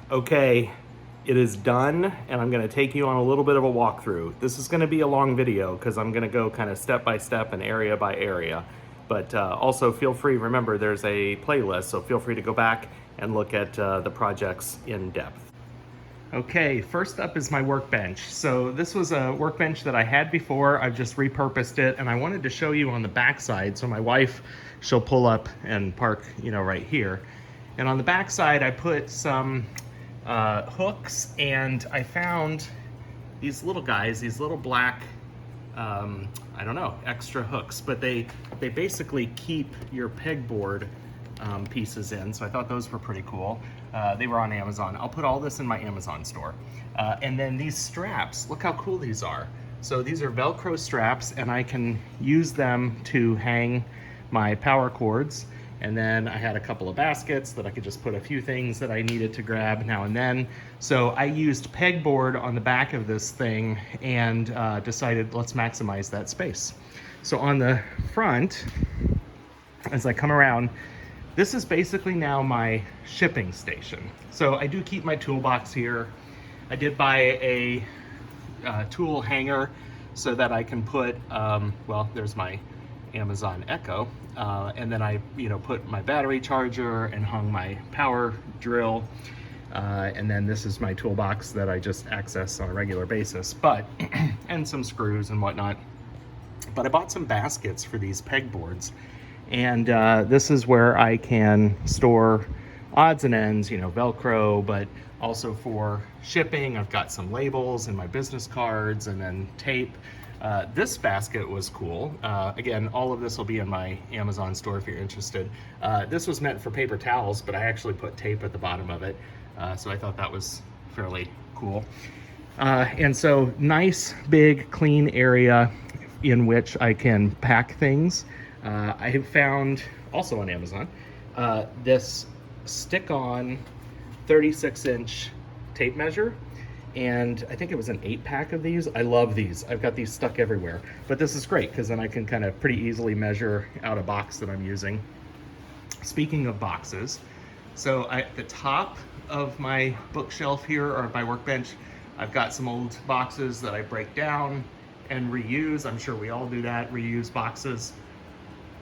Okay, it is done, and I'm gonna take you on a little bit of a walkthrough. This is gonna be a long video because I'm gonna go kind of step by step and area by area. But also feel free, remember there's a playlist, so feel free to go back and look at the projects in depth. Okay, first up is my workbench. So this was a workbench that I had before. I've just repurposed it, and I wanted to show you on the back side. So my wife, she'll pull up and park, right here. And on the back side, I put some hooks, and I found these little guys, these little black, I don't know, extra hooks, but they basically keep your pegboard pieces in, so I thought those were pretty cool. They were on Amazon. I'll put all this in my Amazon store. And then these straps, look how cool these are. So these are Velcro straps, and I can use them to hang my power cords. And then I had a couple of baskets that I could just put a few things that I needed to grab now and then. So I used pegboard on the back of this thing and decided let's maximize that space. So on the front, as I come around, this is basically now my shipping station. So I do keep my toolbox here. I did buy a tool hanger so that I can put, well, there's my Amazon Echo, and then I put my battery charger and hung my power drill, and then this is my toolbox that I just access on a regular basis, but and some screws and whatnot. But I bought some baskets for these pegboards, and this is where I can store odds and ends, Velcro, but also for shipping. I've got some labels and my business cards and then tape. This basket was cool. Again, all of this will be in my Amazon store if you're interested. This was meant for paper towels, but I actually put tape at the bottom of it. So I thought that was fairly cool. And so nice, big, clean area in which I can pack things. I have found, also on Amazon, this stick-on 36-inch tape measure. And I think it was an 8-pack of these. I love these. I've got these stuck everywhere. But this is great because then I can kind of pretty easily measure out a box that I'm using. Speaking of boxes, so at the top of my bookshelf here, or my workbench, I've got some old boxes that I break down and reuse. I'm sure we all do that, reuse boxes.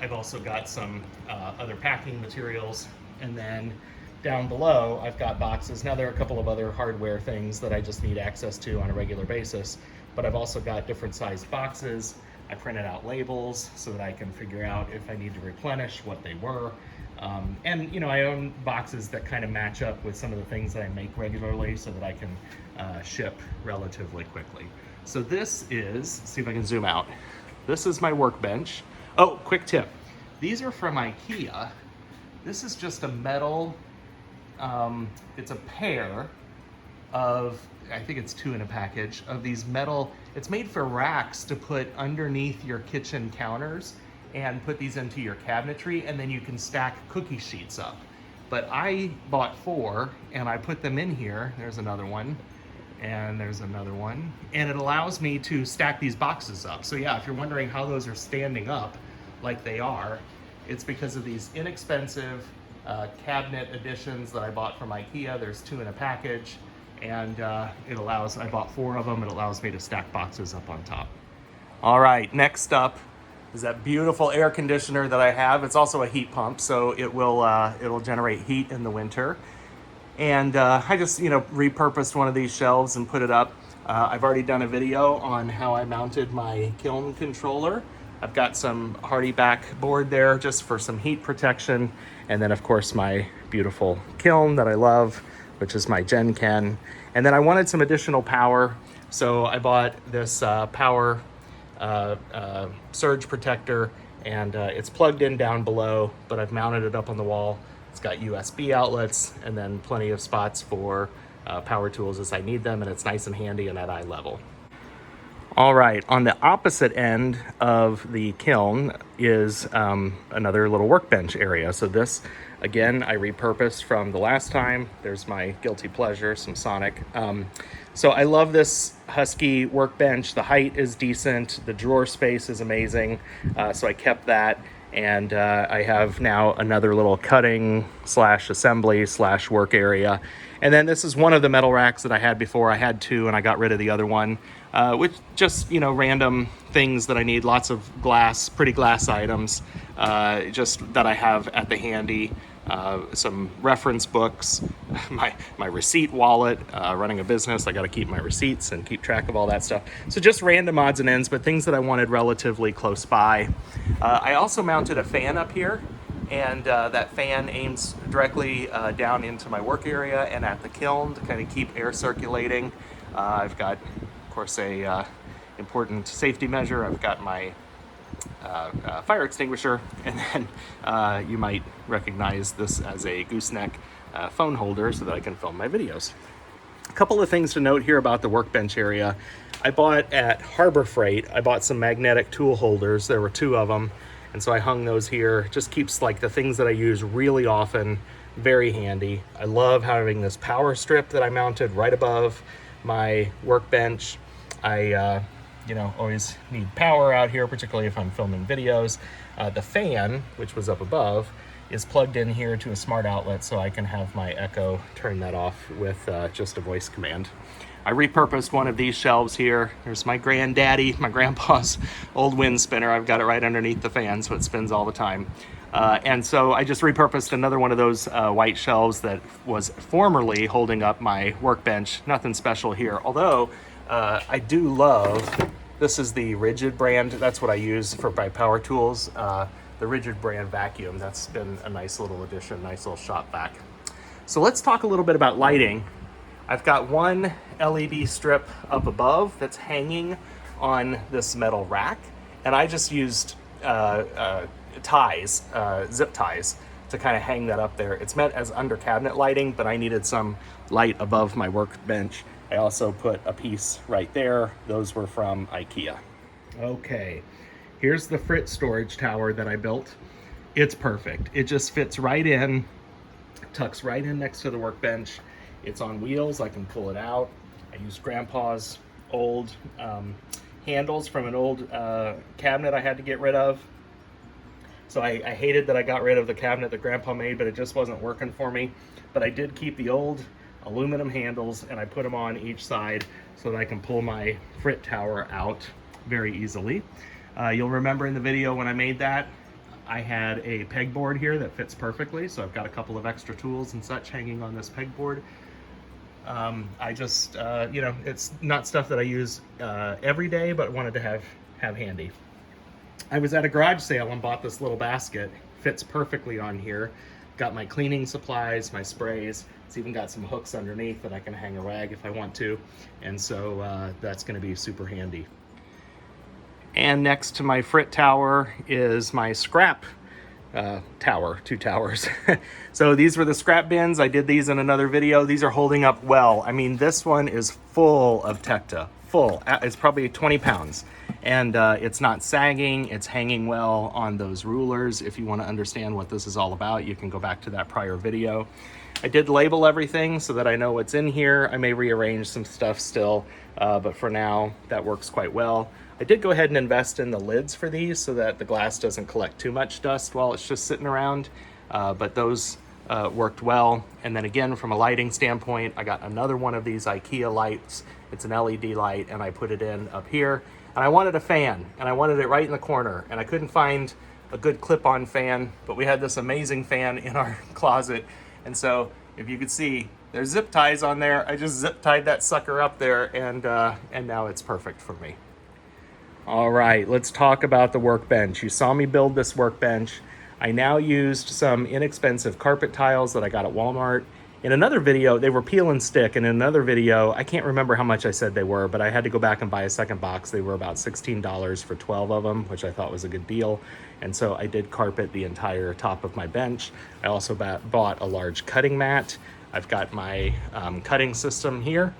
I've also got some other packing materials, and then down below, I've got boxes. Now there are a couple of other hardware things that I just need access to on a regular basis, but I've also got different sized boxes. I printed out labels so that I can figure out if I need to replenish what they were. And I own boxes that kind of match up with some of the things that I make regularly so that I can ship relatively quickly. So this is, see if I can zoom out. This is my workbench. Oh, quick tip. These are from IKEA. This is just a metal, it's a pair of, I think it's 2 in a package, of these metal, it's made for racks to put underneath your kitchen counters and put these into your cabinetry, and then you can stack cookie sheets up. But I bought 4 and I put them in here. There's another one, and there's another one, and it allows me to stack these boxes up. So yeah, if you're wondering how those are standing up like they are, it's because of these inexpensive cabinet additions that I bought from IKEA. There's 2 in a package, and it allows, I bought 4 of them. It allows me to stack boxes up on top. All right, next up is that beautiful air conditioner that I have. It's also a heat pump, so it'll generate heat in the winter. And I just repurposed one of these shelves and put it up. I've already done a video on how I mounted my Kiln controller. I've got some hardy back board there just for some heat protection. And then of course my beautiful Kiln that I love, which is my Gen Ken. And then I wanted some additional power. So I bought this power surge protector, and it's plugged in down below, but I've mounted it up on the wall. It's got USB outlets and then plenty of spots for power tools as I need them, and it's nice and handy and at eye level. All right, on the opposite end of the Kiln is another little workbench area. So this, again, I repurposed from the last time. There's my guilty pleasure, some Sonic. So I love this Husky workbench. The height is decent. The drawer space is amazing. So I kept that. And I have now another little cutting slash assembly slash work area. And then this is one of the metal racks that I had before. I had two and I got rid of the other one, which just, you know, random things that I need, lots of glass, pretty glass items, just that I have at the handy. Some reference books, my receipt wallet, running a business, I got to keep my receipts and keep track of all that stuff. So just random odds and ends, but things that I wanted relatively close by. I also mounted a fan up here, and that fan aims directly down into my work area and at the kiln to kind of keep air circulating. I've got, of course, a important safety measure. I've got my fire extinguisher, and then you might recognize this as a gooseneck phone holder so that I can film my videos. A couple of things to note here about the workbench area. I bought at Harbor Freight, I bought some magnetic tool holders. There were two of them, and so I hung those here. Just keeps like the things that I use really often very handy. I love having this power strip that I mounted right above my workbench. You know, always need power out here, particularly if I'm filming videos. The fan, which was up above, is plugged in here to a smart outlet, so I can have my Echo turn that off with just a voice command. I repurposed one of these shelves here. There's my granddaddy, my grandpa's old wind spinner. I've got it right underneath the fan, so it spins all the time. And so I just repurposed another one of those white shelves that was formerly holding up my workbench. Nothing special here, although I do love, this is the Rigid brand. That's what I use for my power tools. The Rigid brand vacuum. That's been a nice little addition, nice little shop vac. So let's talk a little bit about lighting. I've got one LED strip up above that's hanging on this metal rack, and I just used ties, zip ties, to kind of hang that up there. It's meant as under cabinet lighting, but I needed some light above my workbench. I also put a piece right there. Those were from IKEA. Okay, here's the frit storage tower that I built. It's perfect. It just fits right in, tucks right in next to the workbench. It's on wheels, I can pull it out. I used Grandpa's old handles from an old cabinet I had to get rid of. So I hated that I got rid of the cabinet that Grandpa made, but it just wasn't working for me. But I did keep the old aluminum handles, and I put them on each side so that I can pull my frit tower out very easily. You'll remember in the video when I made that, I had a pegboard here that fits perfectly, so I've got a couple of extra tools and such hanging on this pegboard. I just, you know, it's not stuff that I use every day, but wanted to have handy. I was at a garage sale and bought this little basket. Fits perfectly on here. Got my cleaning supplies, my sprays. It's even got some hooks underneath that I can hang a rag if I want to. And so that's going to be super handy. And next to my frit tower is my scrap tower, two towers. So these were the scrap bins. I did these in another video. These are holding up well. I mean, this one is full of Tecta, full. It's probably 20 pounds. And it's not sagging, it's hanging well on those rulers. If you want to understand what this is all about, you can go back to that prior video. I did label everything so that I know what's in here. I may rearrange some stuff still, but for now, that works quite well. I did go ahead and invest in the lids for these so that the glass doesn't collect too much dust while it's just sitting around, but those worked well. And then again, from a lighting standpoint, I got another one of these IKEA lights. It's an LED light, and I put it in up here. And I wanted a fan, and I wanted it right in the corner, and I couldn't find a good clip-on fan, but we had this amazing fan in our closet. And so if you could see, there's zip ties on there. I just zip tied that sucker up there, and now it's perfect for me. All right, let's talk about the workbench. You saw me build this workbench. I now used some inexpensive carpet tiles that I got at Walmart. In another video, they were peel and stick, and in another video, I can't remember how much I said they were, but I had to go back and buy a second box. They were about $16 for 12 of them, which I thought was a good deal. And so I did carpet the entire top of my bench. I also bought a large cutting mat. I've got my cutting system here.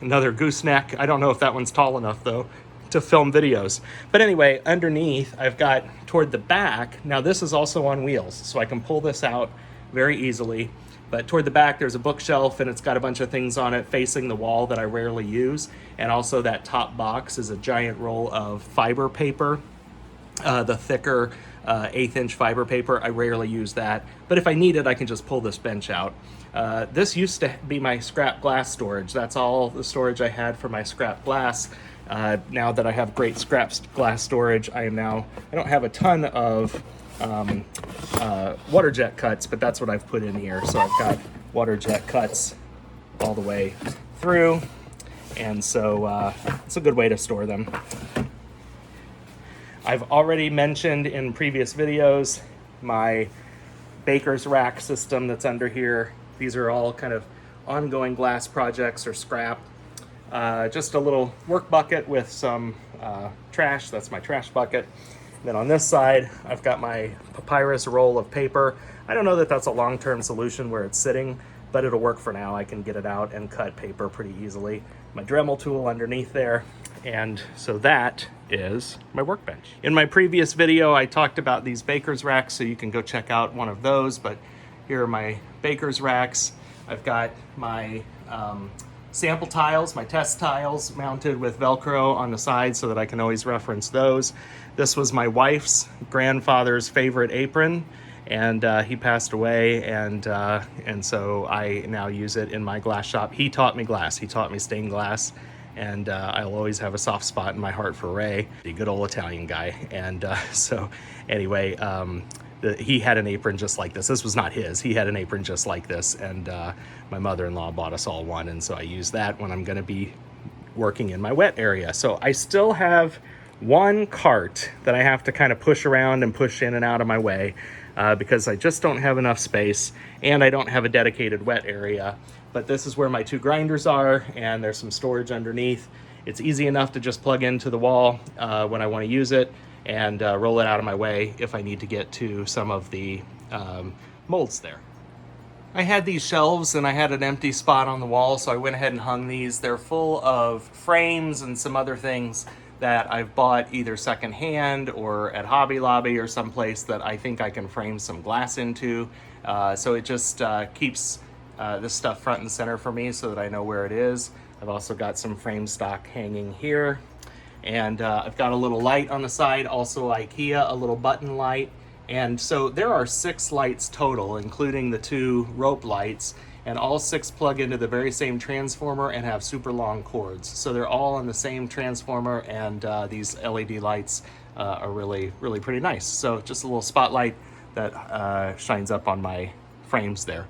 Another gooseneck. I don't know if that one's tall enough though to film videos. But anyway, underneath, I've got toward the back, now this is also on wheels, so I can pull this out very easily. But toward the back, there's a bookshelf, and it's got a bunch of things on it facing the wall that I rarely use. And also that top box is a giant roll of fiber paper, the thicker 1/8" fiber paper. I rarely use that, but if I need it, I can just pull this bench out. This used to be my scrap glass storage. That's all the storage I had for my scrap glass. Now that I have great scrap glass storage, I don't have a ton of water jet cuts, but that's what I've put in here. So I've got water jet cuts all the way through, and so it's a good way to store them. I've already mentioned in previous videos my baker's rack system that's under here. These are all kind of ongoing glass projects or scrap. Just a little work bucket with some trash. That's my trash bucket. Then on this side, I've got my papyrus roll of paper. I don't know that that's a long-term solution where it's sitting, but it'll work for now. I can get it out and cut paper pretty easily. My Dremel tool underneath there. And so that is my workbench. In my previous video, I talked about these baker's racks, so you can go check out one of those, but here are my baker's racks. I've got my sample tiles, my test tiles mounted with Velcro on the side so that I can always reference those. This was my wife's grandfather's favorite apron, and he passed away, and so I now use it in my glass shop. He taught me glass, he taught me stained glass, and I'll always have a soft spot in my heart for Ray, the good old Italian guy. And so anyway, he had an apron just like this. This was not his. He had an apron just like this, and my mother-in-law bought us all one, and so I use that when I'm going to be working in my wet area. So I still have one cart that I have to kind of push around and push in and out of my way because I just don't have enough space, and I don't have a dedicated wet area. But this is where my 2 grinders are, and there's some storage underneath. It's easy enough to just plug into the wall when I want to use it, and roll it out of my way if I need to get to some of the molds there. I had these shelves and I had an empty spot on the wall, so I went ahead and hung these. They're full of frames and some other things that I've bought either secondhand or at Hobby Lobby or someplace that I think I can frame some glass into. So it just keeps this stuff front and center for me so that I know where it is. I've also got some frame stock hanging here. And I've got a little light on the side, also IKEA, a little button light. And so there are 6 lights total, including the 2 rope lights, and all 6 plug into the very same transformer and have super long cords. So they're all on the same transformer, and these LED lights are really, really pretty nice. So just a little spotlight that shines up on my frames there.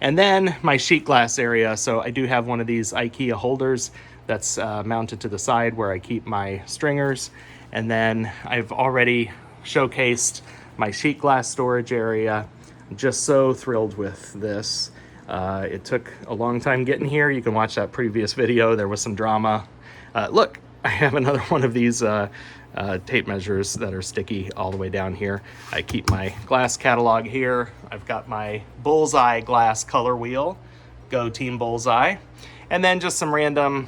And then my sheet glass area. So I do have one of these IKEA holders that's mounted to the side where I keep my stringers. And then I've already showcased my sheet glass storage area. I'm just so thrilled with this. It took a long time getting here. You can watch that previous video. There was some drama. Look, I have another one of these tape measures that are sticky all the way down here. I keep my glass catalog here. I've got my Bullseye glass color wheel. Go Team Bullseye. And then just some random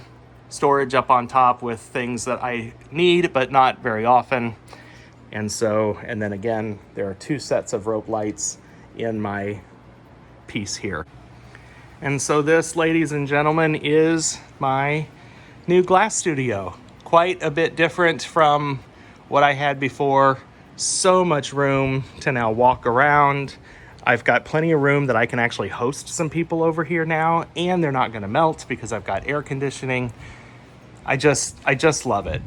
storage up on top with things that I need, but not very often. And then again, there are 2 sets of rope lights in my piece here. And so this, ladies and gentlemen, is my new glass studio. Quite a bit different from what I had before. So much room to now walk around. I've got plenty of room that I can actually host some people over here now, and they're not gonna melt because I've got air conditioning. I just love it.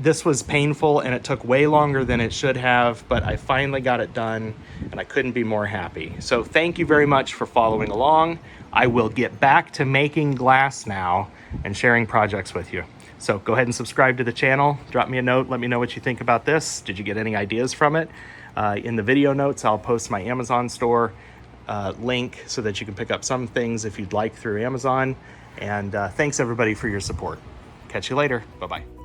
This was painful and it took way longer than it should have, but I finally got it done and I couldn't be more happy. So thank you very much for following along. I will get back to making glass now and sharing projects with you. So go ahead and subscribe to the channel. Drop me a note. Let me know what you think about this. Did you get any ideas from it? In the video notes, I'll post my Amazon store link so that you can pick up some things if you'd like through Amazon. And thanks everybody for your support. Catch you later. Bye-bye.